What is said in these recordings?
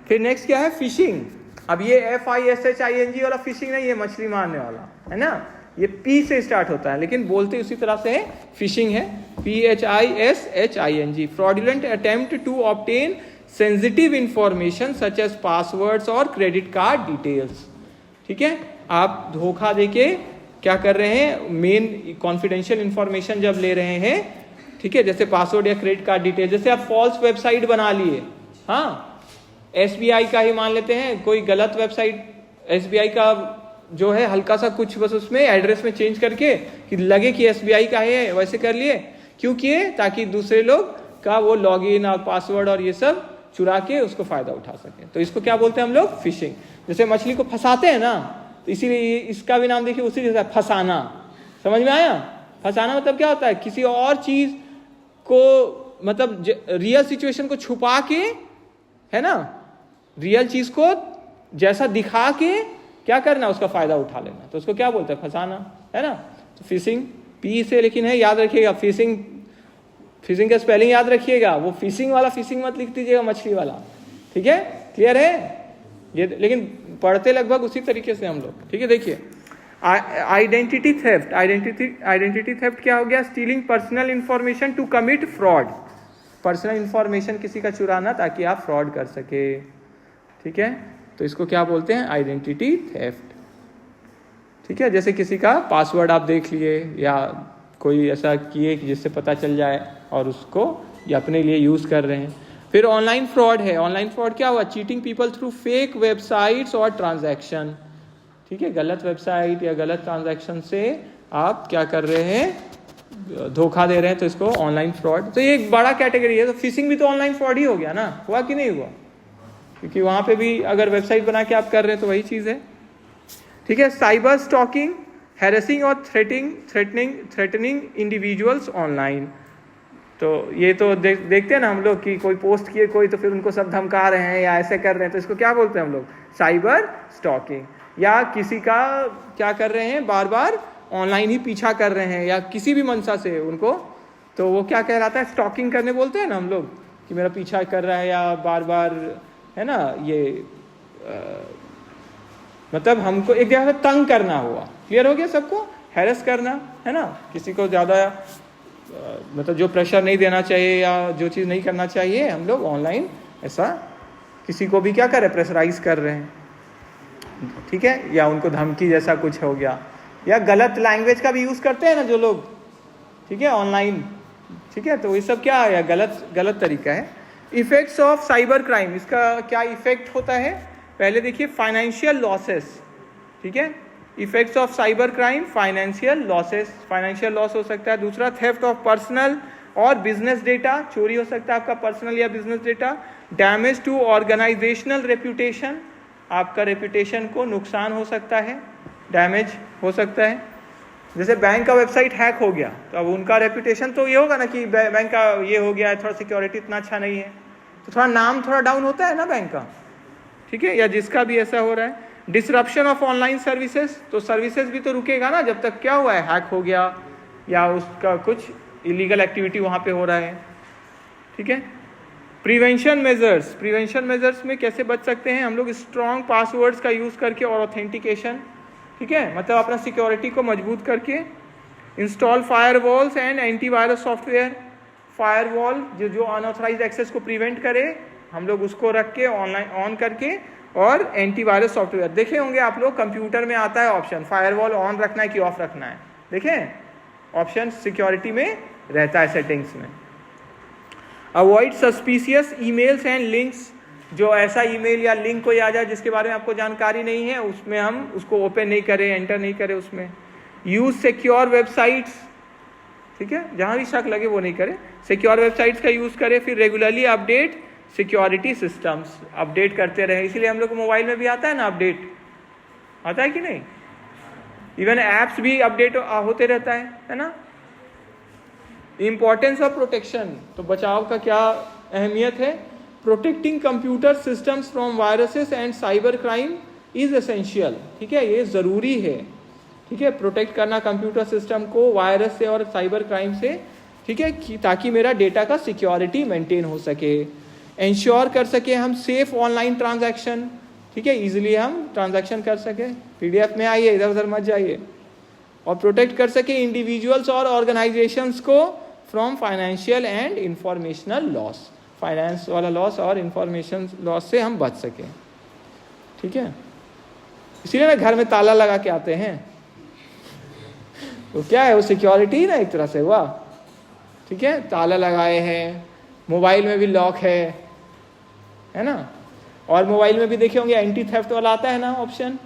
फिर नेक्स्ट क्या है, फिशिंग। अब ये FISHING वाला फिशिंग नहीं है, मछली मारने वाला है ना, ये P से स्टार्ट होता है लेकिन बोलते उसी तरह से है, फिशिंग है, PHISHING। Fraudulent attempt to obtain sensitive information such as passwords और क्रेडिट कार्ड डिटेल्स। ठीक है, आप धोखा देके क्या कर रहे हैं, मेन कॉन्फिडेंशियल इंफॉर्मेशन जब ले रहे हैं, ठीक है, जैसे पासवर्ड या क्रेडिट कार्ड डिटेल, जैसे आप फॉल्स वेबसाइट बना लिए, हाँ, SBI का ही मान लेते हैं, कोई गलत वेबसाइट SBI का जो है हल्का सा कुछ बस उसमें एड्रेस में चेंज करके कि लगे कि SBI का है, वैसे कर लिए। क्यों किए, ताकि दूसरे लोग का वो लॉगिन और पासवर्ड और ये सब चुरा के उसको फायदा उठा सके। तो इसको क्या बोलते हैं हम लोग, फिशिंग। जैसे मछली को फंसाते हैं ना, तो इसीलिए इसका भी नाम देखिए उसी जैसा, फंसाना। समझ में आया, फंसाना मतलब क्या होता है, किसी और चीज को, मतलब रियल सिचुएशन को छुपा के, है ना, रियल चीज को जैसा दिखा के क्या करना, उसका फायदा उठा लेना, तो उसको क्या बोलते हैं, फंसाना, है ना। तो फिशिंग P से लेकिन है, याद रखिएगा, फिशिंग, फिशिंग का स्पेलिंग याद रखिएगा, वो फिशिंग वाला फिशिंग मत लिख दीजिएगा, मछली वाला। ठीक है, क्लियर है ये, लेकिन पढ़ते लगभग उसी तरीके से हम लोग। ठीक है, देखिए आइडेंटिटी थेफ्ट। आइडेंटिटी थेफ्ट क्या हो गया, stealing personal information to commit fraud. Personal information किसी का चुराना ताकि आप फ्रॉड कर सके। ठीक है, तो इसको क्या बोलते हैं, आइडेंटिटी थेफ्ट। ठीक है, जैसे किसी का पासवर्ड आप देख लिए या कोई ऐसा किए कि जिससे पता चल जाए और उसको ये अपने लिए यूज कर रहे हैं। फिर ऑनलाइन फ्रॉड है। ऑनलाइन फ्रॉड क्या हुआ, cheating people through fake websites और ट्रांजैक्शन। ठीक है, गलत वेबसाइट या गलत ट्रांजैक्शन से आप क्या कर रहे हैं, धोखा दे रहे हैं, तो इसको ऑनलाइन फ्रॉड। तो ये एक बड़ा कैटेगरी है। तो फिशिंग भी तो ऑनलाइन फ्रॉड ही हो गया ना, हुआ कि नहीं हुआ, क्योंकि वहां पे भी अगर वेबसाइट बना के आप कर रहे हैं तो वही चीज है। ठीक है, साइबर स्टॉकिंग, हैरेसिंग और थ्रेटनिंग इंडिविजुअल्स ऑनलाइन। तो ये तो देखते हैं ना हम लोग कि कोई पोस्ट किए कोई, तो फिर उनको सब धमका रहे हैं या ऐसे कर रहे हैं, तो इसको क्या बोलते हैं हम लोग, साइबर स्टॉकिंग। या किसी का क्या कर रहे हैं, बार बार ऑनलाइन ही पीछा कर रहे हैं या किसी भी मंशा से उनको, तो वो क्या कहलाता है, स्टॉकिंग करने बोलते हैं ना हम लोग, कि मेरा पीछा कर रहा है या बार बार, है ना, ये मतलब हमको एक जगह से तंग करना हुआ। क्लियर हो गया सबको, हैरेस करना, है ना, किसी को ज़्यादा मतलब जो प्रेशर नहीं देना चाहिए या जो चीज़ नहीं करना चाहिए, हम लोग ऑनलाइन ऐसा किसी को भी क्या कर रहे हैं, प्रेशराइज कर रहे हैं। ठीक है, या उनको धमकी जैसा कुछ हो गया, या गलत लैंग्वेज का भी यूज़ करते हैं ना जो लोग, ठीक है, ऑनलाइन। ठीक है, तो ये सब क्या है, गलत तरीका है। इफेक्ट्स ऑफ साइबर क्राइम, इसका क्या इफेक्ट होता है, पहले देखिए फाइनेंशियल लॉसेस। ठीक है, effects of cyber crime, financial losses, financial loss हो सकता है। दूसरा, थेफ्ट ऑफ पर्सनल और बिजनेस डेटा, चोरी हो सकता है आपका पर्सनल या business data. Damage to organisational reputation, आपका रेप्यूटेशन को नुकसान हो सकता है, डैमेज हो सकता है। जैसे बैंक का वेबसाइट हैक हो गया, तो अब उनका रेप्यूटेशन तो ये होगा ना कि बैंक का ये हो गया है, थोड़ा सिक्योरिटी इतना अच्छा नहीं है, तो थोड़ा नाम थोड़ा डाउन होता है ना बैंक का। ठीक है, या जिसका भी ऐसा हो रहा है। डिसरप्शन ऑफ ऑनलाइन सर्विसेज, तो सर्विसेज भी तो रुकेगा ना जब तक क्या हुआ है, हैक हो गया या उसका कुछ इलीगल एक्टिविटी वहाँ पे हो रहा है। ठीक है, प्रिवेंशन मेजर्स, प्रिवेंशन मेजर्स में कैसे बच सकते हैं हम लोग, स्ट्रॉन्ग पासवर्ड्स का यूज़ करके और ऑथेंटिकेशन। ठीक है, मतलब अपना सिक्योरिटी को मजबूत करके। Install firewalls and antivirus software, firewall जो अनऑथराइज्ड एक्सेस को प्रिवेंट करे, हम लोग उसको रख के ऑनलाइन ऑन करके, और एंटीवायरस सॉफ्टवेयर। देखे होंगे आप लोग, कंप्यूटर में आता है ऑप्शन, फायरवॉल ऑन रखना है कि ऑफ रखना है, देखें ऑप्शन सिक्योरिटी में रहता है सेटिंग्स में। Avoid suspicious emails and links, जो ऐसा ईमेल या लिंक कोई आ जाए जिसके बारे में आपको जानकारी नहीं है, उसमें हम उसको ओपन नहीं करें, एंटर नहीं करें उसमें। यूज सिक्योर वेबसाइट्स, ठीक है, जहाँ भी शक लगे वो नहीं करें, सिक्योर वेबसाइट्स का यूज़ करें। फिर regularly update security systems, update करते रहे, इसीलिए हम लोग को मोबाइल में भी आता है ना अपडेट, आता है कि नहीं, इवन ऐप्स भी अपडेट होते रहता है ना। इंपॉर्टेंस ऑफ प्रोटेक्शन, तो बचाव का क्या अहमियत है, protecting computer systems from viruses and cyber crime is essential. ठीक है, ये ज़रूरी है। ठीक है, प्रोटेक्ट करना कंप्यूटर सिस्टम को वायरस से और साइबर क्राइम से, ठीक है, ताकि मेरा डेटा का सिक्योरिटी मेंटेन हो सके। इंश्योर कर सके हम सेफ ऑनलाइन ट्रांजैक्शन, ठीक है, इजीली हम ट्रांजैक्शन कर सके, पीडीएफ में आइए, इधर उधर मत जाइए, और प्रोटेक्ट कर सके इंडिविजुअल्स और ऑर्गेनाइजेशंस को from financial and informational loss, finance वाला लॉस और इंफॉर्मेशन लॉस से हम बच सकें, ठीक है। इसीलिए ना घर में ताला लगा के आते हैं, वो क्या है, वो सिक्योरिटी ना एक तरह से हुआ, ठीक है, ताला लगाए हैं, मोबाइल में भी लॉक है ना, और मोबाइल में भी देखे होंगे एंटी थेफ्ट वाला आता है ना ऑप्शन,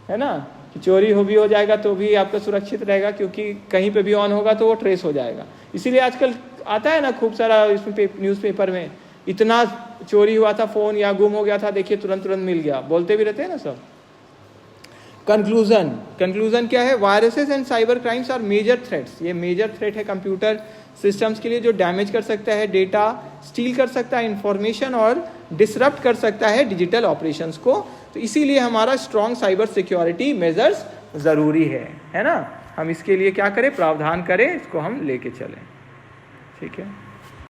है ना, कि चोरी हो जाएगा तो भी आपका सुरक्षित रहेगा, क्योंकि कहीं पे भी ऑन होगा तो वो ट्रेस हो जाएगा। इसीलिए आजकल आता है ना खूब सारा इसमें न्यूज़पेपर में, इतना चोरी हुआ था फ़ोन या गुम हो गया था, देखिए तुरंत मिल गया, बोलते भी रहते हैं ना सब। कंक्लूजन क्या है, viruses and cyber crimes are major threats, ये मेजर थ्रेट है कंप्यूटर सिस्टम्स के लिए, जो डैमेज कर सकता है डेटा, स्टील कर सकता है इंफॉर्मेशन और डिसरप्ट कर सकता है डिजिटल ऑपरेशंस को। तो इसीलिए हमारा स्ट्रॉन्ग साइबर सिक्योरिटी मेजर्स ज़रूरी है ना, हम इसके लिए क्या करें, प्रावधान करें, इसको हम लेके चलें, ठीक है।